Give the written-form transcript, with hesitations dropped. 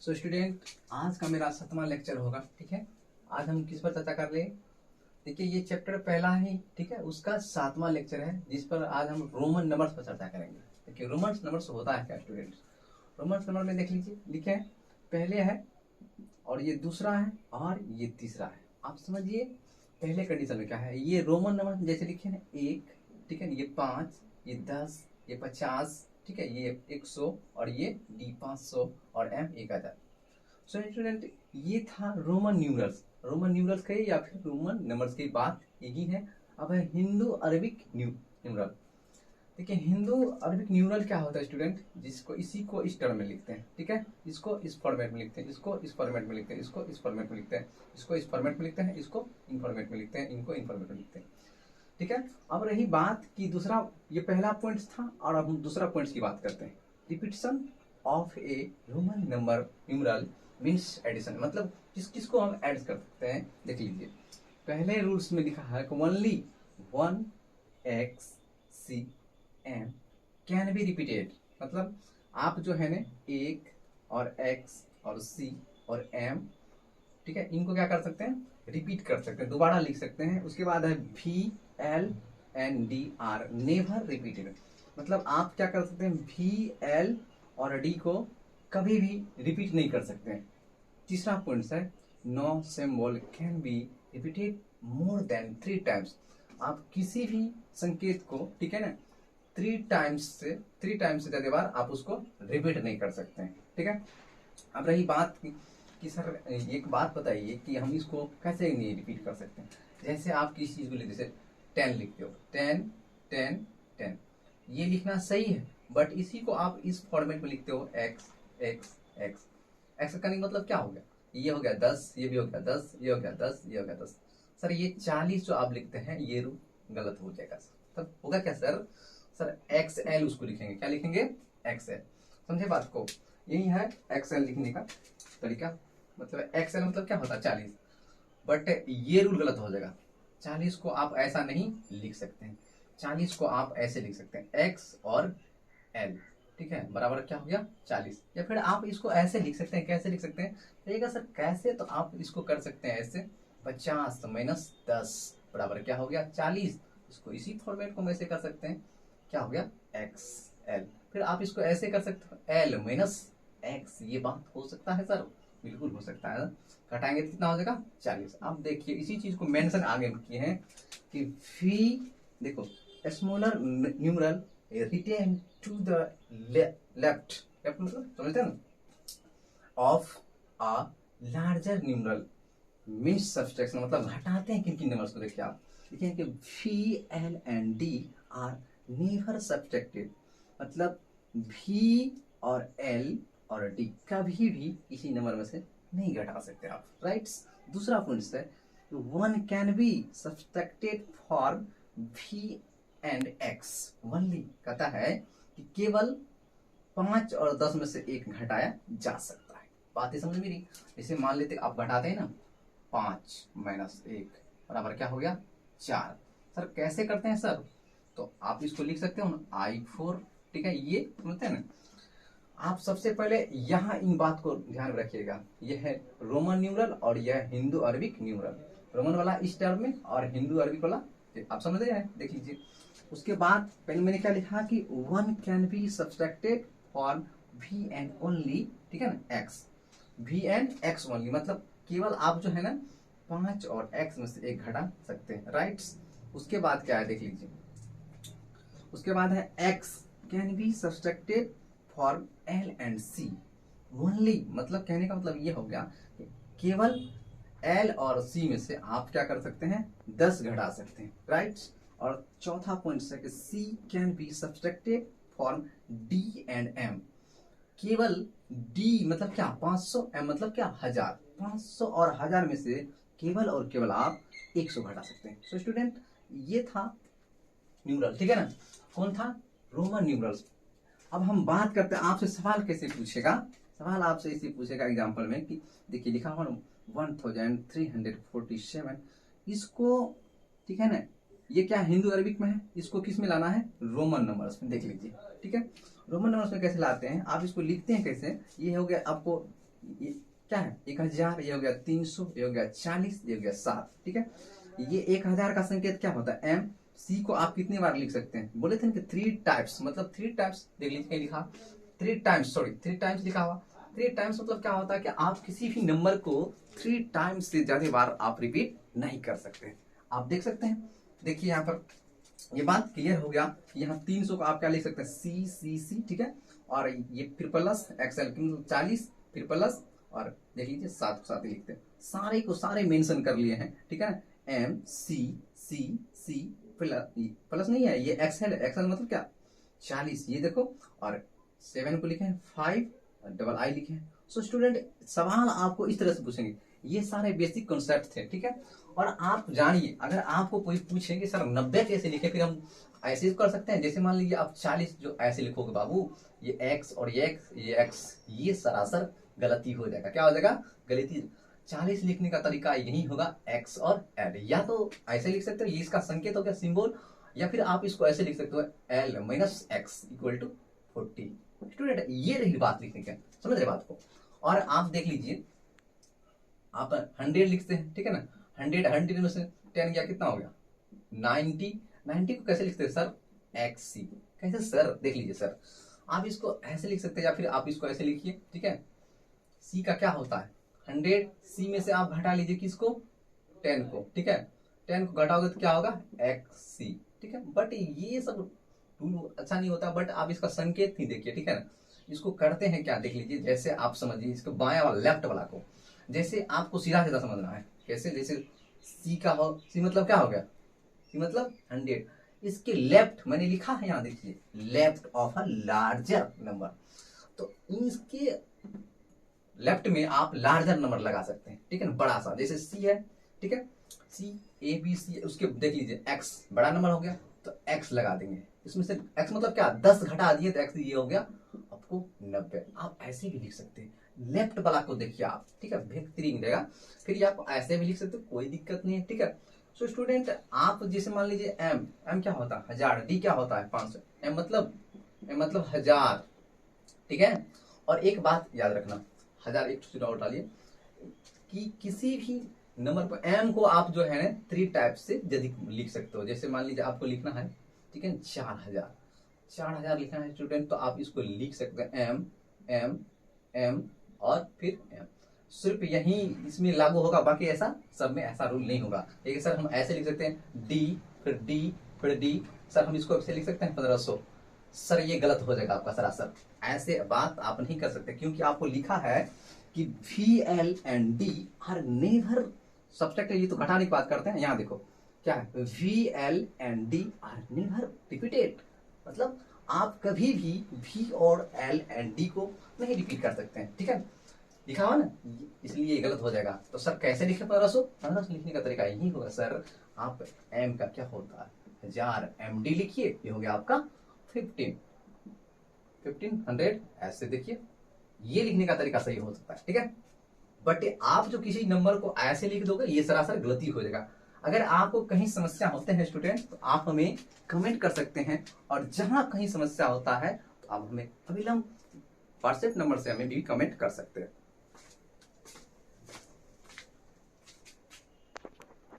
So student, आज का मेरा 7वां लेक्चर होगा। ठीक है, आज हम किस पर चर्चा कर रहे हैं? देखिए, ये चैप्टर पहला है, ठीक है, उसका 7वां लेक्चर है, जिस पर आज हम रोमन नंबर्स पर चर्चा करेंगे। देखिए, रोमन नंबर्स होता है क्या स्टूडेंट्स? रोमन नंबर में देख लीजिए, लिखे हैं, पहले है और ये दूसरा है और ये तीसरा है। आप समझिए पहले कंडीशन में क्या है। ये रोमन नंबर जैसे लिखे ना, 1, ठीक है, ये 5, ये 10, ये 50, ठीक है, ये 100 और ये डी 500 और एम 1000। सो स्टूडेंट, ये था रोमन न्यूमरल्स। रोमन न्यूमरल्स कहिए या फिर रोमन नंबर्स की बात यही है। अब है हिंदू अरबिक न्यूमरल। देखिए, हिंदू अरबिक न्यूमरल क्या होता है स्टूडेंट? जिसको इसी को इस टर्म में लिखते हैं, ठीक है, इसको इस फॉर्मेट में लिखते हैं, इसको इस फॉर्मेट में लिखते हैं, इसको इस फॉर्मेट में लिखते हैं, इसको इस फॉर्मेट में लिखते हैं, इसको इन फॉर्मेट में लिखते हैं, इनको इन फॉर्मेट में लिखते हैं। ठीक है, अब रही बात कि दूसरा, ये पहला पॉइंट था और अब हम दूसरा पॉइंट की बात करते हैं। Repetition of a Roman number numeral means addition, मतलब किस किस को हम ऐड कर सकते हैं। देख लीजिए, पहले रूल्स में लिखा है कि only 1 x c m can be repeated. मतलब आप जो है ना 1 और x और c और m, ठीक है, इनको क्या कर सकते हैं? रिपीट कर सकते हैं, दोबारा लिख सकते हैं। उसके बाद है V L N D R, never repeated. मतलब आप क्या कर सकते हैं? V L और D को कभी भी रिपीट नहीं कर सकते हैं। तीसरा पॉइंट है no symbol can be repeated more than 3 times. आप किसी भी संकेत को, ठीक है ना, 3 टाइम्स से ज्यादा बार आप उसको रिपीट नहीं कर सकते हैं। ठीक है, अब रही बात कि सर एक बात बताइए कि हम इसको कैसे नहीं रिपीट कर सकते हैं। जैसे आप किसी चीज को लिखते, जैसे 10 लिखते हो, 10 10 10, ये लिखना सही है, बट इसी को आप इस फॉर्मेट में लिखते हो x x x। एक्स करने का मतलब क्या हो गया? ये हो गया 10, ये भी हो गया 10, ये हो गया 10, ये हो गया 10। सर ये 40 जो आप लिखते हैं, ये रूल गलत हो जाएगा। तब होगा क्या सर? सर XL उसको लिखेंगे, क्या लिखेंगे? XL। समझे बात को? यही है XL लिखने का तरीका। मतलब XL मतलब क्या होता है? 40। बट ये रूल गलत हो जाएगा। 40 को आप ऐसा नहीं लिख सकते हैं, 40 को आप ऐसे लिख सकते हैं, X और L, ठीक है, बराबर क्या हो गया? 40। या फिर आप इसको ऐसे लिख सकते हैं, कैसे लिख सकते हैं? कहिएगा सर कैसे, तो आप इसको कर सकते हैं ऐसे, 50 माइनस 10 बराबर क्या हो गया? 40। इसको इसी फॉर्मेट को हम ऐसे कर सकते हैं, क्या हो गया? XL। फिर आप इसको ऐसे कर सकते हो, L माइनस X। ये बात हो सकता है सर? बिल्कुल हो सकता है। घटाएंगे तो कितना हो जाएगा? 40। आप देखिए इसी चीज को मेंशन आगे किए हैं कि फी, देखो, smaller numeral written to the left, left मतलब समझते हैं ना, of a larger numeral means subtraction. मतलब घटाते हैं किन किन नंबर्स को। देखिए आप देखिए कि V L and D are never subtracted. मतलब V और L और D कभी भी किसी नंबर में से नहीं घटा सकते आप, राइट्स। दूसरा पॉइंट है one can be subtracted for V and X only. कहता है कि केवल 5 और 10 में से एक घटाया जा सकता है। बात ही समझ में नहीं। जैसे मान लेते आप घटाते हैं ना, 5 माइनस 1 बराबर क्या हो गया? 4। सर कैसे करते हैं सर? तो आप इसको लिख सकते हो ना, I4, ठीक है, ये समझते हैं ना। आप सबसे पहले यहाँ इन बात को ध्यान में रखिएगा, यह है रोमन न्यूमरल और यह हिंदू अरबिक न्यूमरल। रोमन वाला इस टर्म में और हिंदू अरबिक वाला, आप समझ रहे हैं? देख लीजिए। उसके बाद पहले मैंने क्या लिखा कि one can be subtracted for V and only, ठीक है ना, X। V and X only, मतलब केवल आप जो है ना 5 और X में से एक घटा सकते हैं, राइट्स। उसके बाद क्या है देख लीजिए, उसके बाद है X can be subtracted for L and C only. मतलब कहने का मतलब ये हो गया कि केवल L और C में से आप क्या कर सकते हैं? 10 घटा सकते हैं, राइट। और चौथा पॉइंट है कि C can be subtracted for D and M। केवल D मतलब क्या? 500, M मतलब क्या? 1000। 500 और 1000 में से केवल और केवल आप 100 घटा सकते हैं। सो स्टूडेंट, ये था न्यूमरल, ठीक है ना। कौन था? Roman numerals. अब हम बात करते हैं, आपसे सवाल कैसे पूछेगा? सवाल आपसे इसे पूछेगा एग्जाम्पल में कि देखिए लिखा हुआ 1347, इसको, ठीक है ना, ये क्या हिंदू अरबिक में है, इसको किस में लाना है? रोमन नंबर्स में। देख लीजिए, ठीक है, रोमन नंबर्स में कैसे लाते हैं, आप इसको लिखते हैं कैसे? ये हो गया आपको ये क्या है 1000, ये हो गया 300, ये हो गया 40, ये हो गया 7। ठीक है, ये 1000 का संकेत क्या होता है एम। सी को आप कितनी बार लिख सकते हैं, बोले थे ना कि 3 टाइप्स, मतलब 3 टाइप्स, देख लीजिए कहीं लिखा 3 टाइम्स, सॉरी 3 टाइम्स लिखा हुआ। 3 टाइम्स मतलब क्या होता है कि आप किसी भी नंबर को 3 टाइम्स से ज्यादा बार आप रिपीट नहीं कर सकते। आप देख सकते हैं, देखिए यहाँ पर ये बात क्लियर हो गया। यहाँ 300 को आप क्या लिख सकते हैं सी सी सी, ठीक है, और ये फिर प्लस एक्सएल 40, फिर प्लस, और देख लीजिए 7 को 7 ही लिखते हैं, सारे को सारे मेंशन कर लिए हैं। ठीक है ना, एम सी सी सी प्लस नहीं है, ये एक्सएल, एक्सएल मतलब क्या 40, ये देखो, और 7 को लिखे हैं 5, डबल आई लिखे हैं। सो स्टूडेंट सवाल आपको इस तरह से पूछेंगे, ये सारे बेसिक कॉन्सेप्ट थे। ठीक है, और आप जानिए अगर आपको कोई पूछे कि सर 90 कैसे लिखे, फिर हम ऐसे कर सकते हैं, जैसे मान लीजिए आप 40 जो ऐसे लिखोगे बाबू, ये एक्स और ये एक्स, ये एक्स, ये सरासर गलती हो जाएगा। क्या हो जाएगा गलती। 40 लिखने का तरीका यही होगा, एक्स और एड, या तो ऐसे लिख सकते हो, ये इसका संकेत हो गया सिंबल, या फिर आप इसको ऐसे लिख सकते हो L minus X equal to 40। Student ये रही बात लिखने की, समझ रहे बात को। और आप देख लीजिए, आप 100 लिखते हैं, ठीक है ना, 100 में से 10 गया कितना हो गया 90। 90 को कैसे लिखते हैं सर एक्स सी, कैसे सर, देख लीजिए सर, आप इसको ऐसे लिख सकते हैं, या फिर आप इसको ऐसे लिखिए। ठीक है, सी का क्या होता है 100, सी में से आप घटा लीजिए किसको 10 को। ठीक है, 10 को घटाओगे तो क्या होगा एक्स सी। ठीक है, बट ये सब रूल अच्छा नहीं होता, बट आप इसका संकेत ही देखिए। ठीक है ना, इसको करते हैं क्या देख लीजिए, जैसे आप समझिए इसको बाया वाला लेफ्ट वाला को, जैसे आपको सीधा सीधा समझना है कैसे, जैसे सी का हो, सी मतलब क्या हो गया, सी मतलब 100, इसके लेफ्ट मैंने लिखा है यहाँ देखिए, left of a larger number, तो इसके लेफ्ट में आप लार्जर नंबर लगा सकते हैं। ठीक है ना, बड़ा सा, जैसे सी है, ठीक है, सी ए बी सी, उसके देख लीजिए एक्स बड़ा नंबर हो गया तो एक्स लगा देंगे, इसमें से एक्स मतलब क्या 10 घटा दिए तो एक्स ये हो गया आपको 90। आप ऐसे भी लिख सकते हैं, लेफ्ट वाला को देखिए आप, ठीक है, बेहतरीन रहेगा। फिर ये आप ऐसे भी लिख सकते हो, कोई दिक्कत नहीं है। ठीक है, सो स्टूडेंट आप जैसे मान लीजिए एम, एम क्या होता है 1000, डी क्या होता है 500, एम मतलब 1000। ठीक है, और एक बात याद रखना, 1000 एक छोटी डाउट डालिए कि किसी भी नंबर पर एम को आप जो है ना 3 टाइप से यदि लिख सकते हो। जैसे मान लीजिए आपको लिखना है, ठीक है, 4000 लिखना है स्टूडेंट, तो आप इसको लिख सकते हैं एम एम एम और फिर एम, सिर्फ यही इसमें लागू होगा, बाकी ऐसा सब में ऐसा रूल नहीं होगा। लेकिन सर हम ऐसे लिख सकते हैं डी फिर डी फिर डी, सर हम इसको ऐसे लिख सकते हैं 1500, सर ये गलत हो जाएगा आपका सरासर, ऐसे बात आप नहीं कर सकते, क्योंकि आपको लिखा है कि V L and D R never subtract, ये तो घटाने की बात करते हैं। यहाँ देखो क्या है, V L and D R never repeated, मतलब आप कभी भी वी और एल एंड डी को नहीं रिपीट कर सकते हैं। ठीक है, लिखा हुआ ना, इसलिए ये गलत हो जाएगा। तो सर कैसे लिखे 1500 लिखने का तरीका यही होगा सर, आप एम का क्या होता है 1000, एम डी लिखिए, ये हो गया आपका 1500, ऐसे देखिए, ये लिखने का तरीका सही हो सकता है। ठीक है, बट आप जो किसी नंबर को ऐसे लिख दोगे ये सरासर गलती हो जाएगा। अगर आपको कहीं समस्या होते हैं स्टूडेंट, तो आप हमें कमेंट कर सकते हैं, और जहां कहीं समस्या होता है तो आप हमें अविलंब व्हाट्सएप नंबर से हमें भी कमेंट कर सकते हैं।